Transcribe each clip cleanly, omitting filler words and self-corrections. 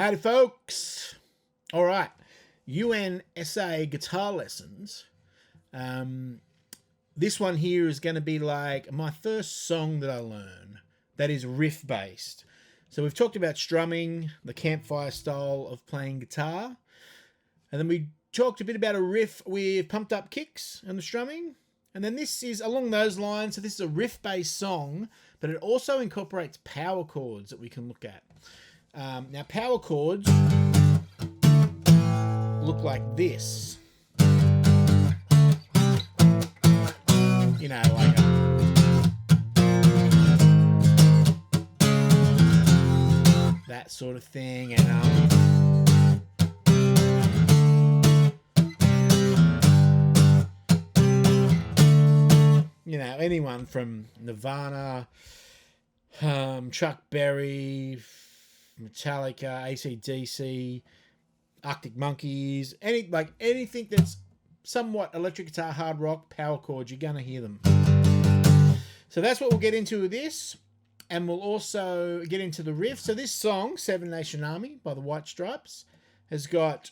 Howdy, folks. All right, UNSA guitar lessons. This one here is going to be like my first song that I learn that is riff based. So we've talked about strumming, the campfire style of playing guitar, and then we talked a bit about a riff with pumped up kicks and the strumming. And then this is along those lines. So this is a riff based song, but it also incorporates power chords that we can look at. Now power chords look like this. You know, like that sort of thing, and you know, anyone from Nirvana, Chuck Berry, Metallica, AC/DC, Arctic Monkeys, anything that's somewhat electric guitar, hard rock, power chords, you're gonna hear them. So that's what we'll get into with this, and we'll also get into the riff. So this song, Seven Nation Army by the White Stripes, has got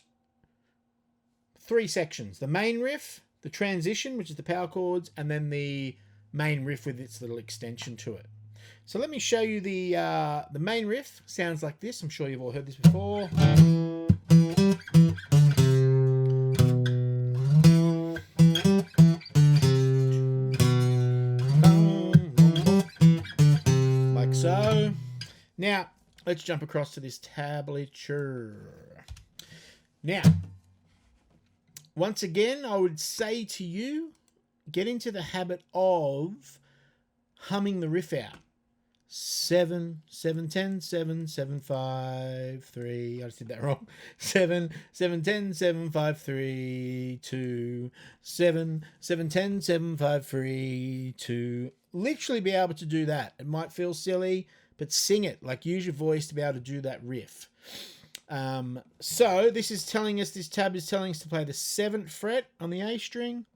three sections: the main riff, the transition, which is the power chords, and then the main riff with its little extension to it. So let me show you the main riff. Sounds like this. I'm sure you've all heard this before. Like so. Now, let's jump across to this tablature. Now, once again, I would say to you, get into the habit of humming the riff out. 7, 7, 10, 7, 7, 5, 3. I just did that wrong. 7, 7, 10, 7, 5, 3, 2, 7, 7, 10, 7, 5, 3, 2. Literally be able to do that. It might feel silly, but sing it. Like, use your voice to be able to do that riff. So this is telling us, this tab is telling us to play the 7th fret on the A string,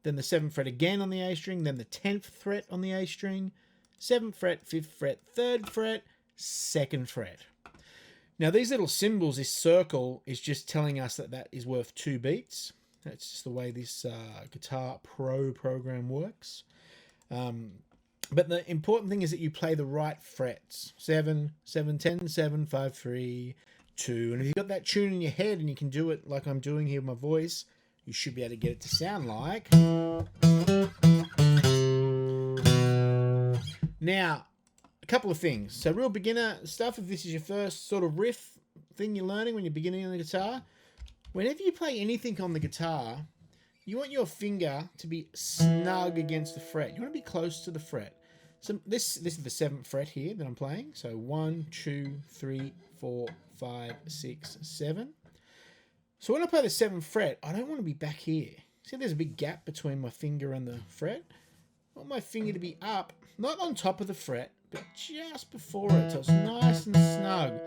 then the 7th fret again on the A string, then the 10th fret on the A string, 7th fret, 5th fret, 3rd fret, 2nd fret. Now these little symbols, this circle, is just telling us that that is worth 2 beats. That's just the way this Guitar Pro program works. But the important thing is that you play the right frets. 7, 7, 10, 7, 5, 3, 2. And if you've got that tune in your head and you can do it like I'm doing here with my voice, you should be able to get it to sound like. Now, a couple of things. So real beginner stuff, if this is your first sort of riff thing you're learning when you're beginning on the guitar, whenever you play anything on the guitar, you want your finger to be snug against the fret. You want to be close to the fret. So this is the 7th fret here that I'm playing. So 1, 2, 3, 4, 5, 6, 7. So when I play the 7th fret, I don't want to be back here. See, there's a big gap between my finger and the fret. I want my finger to be up, not on top of the fret, but just before it, so it's nice and snug.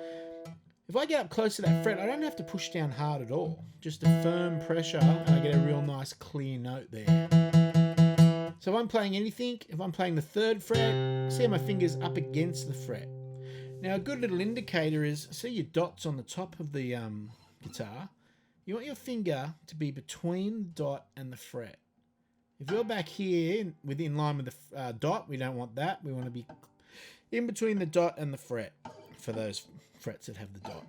If I get up close to that fret, I don't have to push down hard at all. Just a firm pressure, and I get a real nice clear note there. So if I'm playing anything, if I'm playing the 3rd fret, see how my finger's up against the fret. Now a good little indicator is, see your dots on the top of the guitar. You want your finger to be between the dot and the fret. If you're back here within line with the dot, we don't want that. We want to be in between the dot and the fret for those frets that have the dot.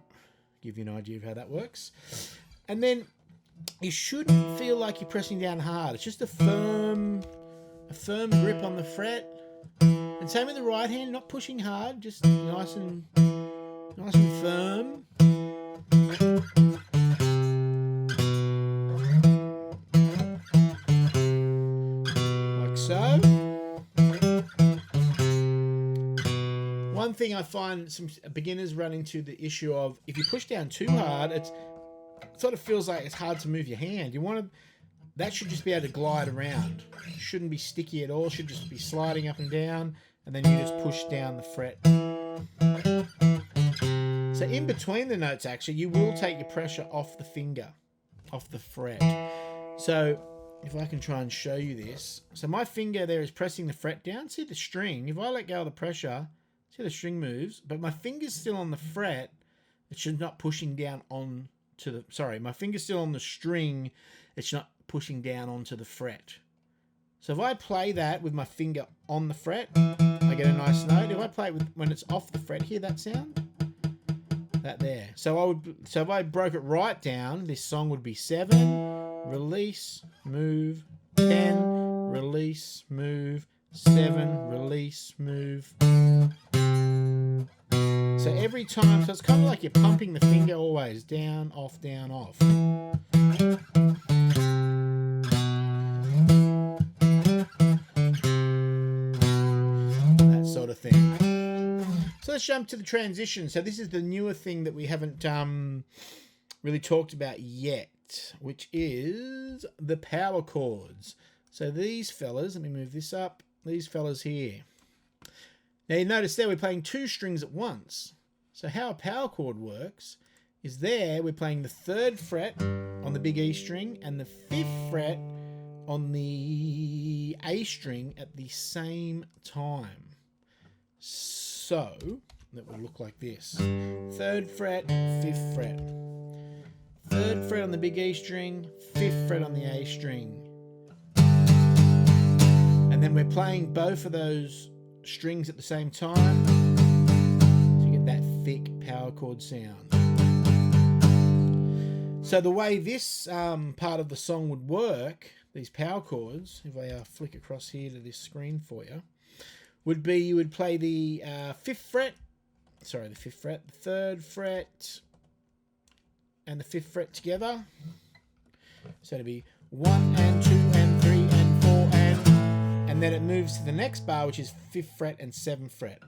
Give you an idea of how that works. And then you shouldn't feel like you're pressing down hard. It's just a firm grip on the fret. And same with the right hand, not pushing hard, just nice and firm. Like so. One thing I find some beginners run into the issue of, if you push down too hard, it sort of feels like it's hard to move your hand. That should just be able to glide around. It shouldn't be sticky at all. It should just be sliding up and down, and then you just push down the fret. So in between the notes, actually, you will take your pressure off the finger, off the fret. So if I can try and show you this. So my finger there is pressing the fret down. See the string? If I let go of the pressure, see the string moves, but my finger's still on the fret, It's just not pushing down on to the, sorry, my finger's still on the string. It's not pushing down onto the fret. So if I play that with my finger on the fret, I get a nice note. If I play it with, when it's off the fret, hear that sound? That there. So if I broke it right down, this song would be 7, release, move, 10, release, move, 7, release, move. So every time, so it's kind of like you're pumping the finger always, down, off, down, off. That sort of thing. So let's jump to the transition. So this is the newer thing that we haven't really talked about yet, which is the power chords. So these fellas, let me move this up, these fellas here. Now you notice there we're playing 2 strings at once. So how a power chord works is there we're playing the 3rd fret on the big E string and the 5th fret on the A string at the same time. So that will look like this. 3rd fret, 5th fret. 3rd fret on the big E string, 5th fret on the A string. And then we're playing both of those strings at the same time, so you get that thick power chord sound. So the way this part of the song would work, these power chords, if I flick across here to this screen for you, would be you would play the 5th fret, sorry, the 5th fret, the 3rd fret, and the 5th fret together. So it'd be 1 and 2 and 3 and 4 and then it moves to the next bar, which is 5th fret and 7th fret.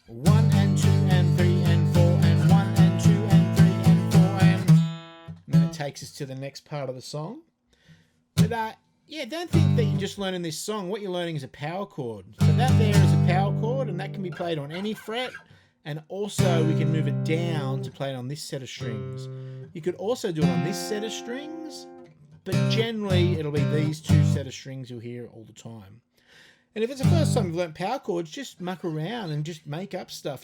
1 and 2 and 3 and 4 and 1 and 2 and 3 and 4 and then it takes us to the next part of the song. But yeah, don't think that you're just learning this song. What you're learning is a power chord. So that there is a power chord, and that can be played on any fret. And also we can move it down to play it on this set of strings. You could also do it on this set of strings, but generally it'll be these 2 set of strings you'll hear all the time. And if it's the first time you've learnt power chords, just muck around and just make up stuff.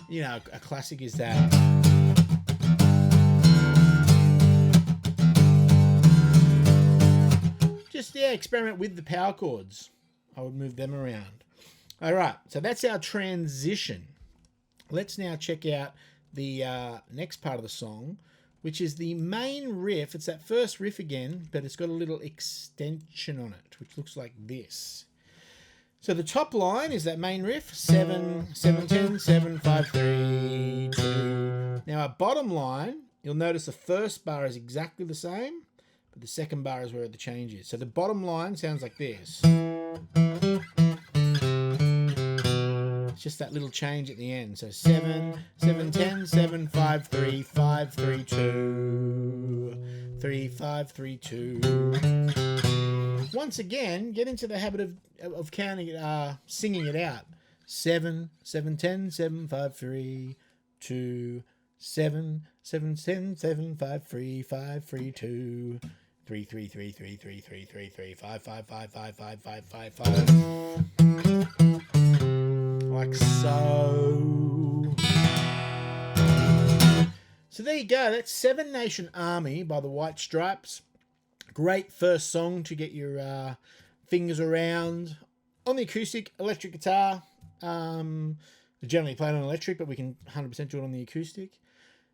You know, a classic is that. Just, yeah, experiment with the power chords. I would move them around. All right, so that's our transition. Let's now check out the next part of the song, which is the main riff. It's that first riff again, but it's got a little extension on it, which looks like this. So the top line is that main riff, 7, 7, 10, 7, 5, 3, 2. Now our bottom line, you'll notice the first bar is exactly the same, but the second bar is where the change is. So the bottom line sounds like this. It's just that little change at the end. So 7, 7, 10, 7, 5, 3, 5, 3, 2, 3, 5, 3, 2. Once again, get into the habit of counting it, singing it out. 7, 7, 10, 7, 5, 3, 2, 7, 7, 10, 7, 5, 3, 5, 3, 2, 3, 3, 3, 3, 3, 3, 3, 3, 5, 5, 5, 5, 5, 5, 5, 5. Like so. So there you go. That's Seven Nation Army by the White Stripes. Great first song to get your fingers around. On the acoustic, electric guitar. Generally played on electric, but we can 100% do it on the acoustic.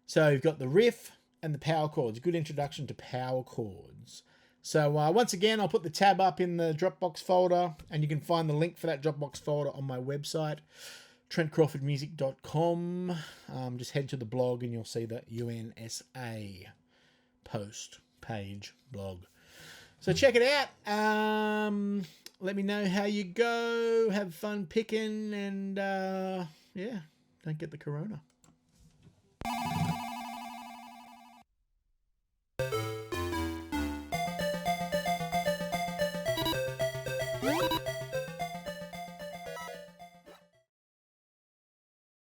So you've got the riff and the power chords. A good introduction to power chords. So once again, I'll put the tab up in the Dropbox folder, and you can find the link for that Dropbox folder on my website, trentcrawfordmusic.com. Just head to the blog and you'll see the UNSA post page blog. So check it out. Let me know how you go. Have fun picking, and yeah, don't get the corona.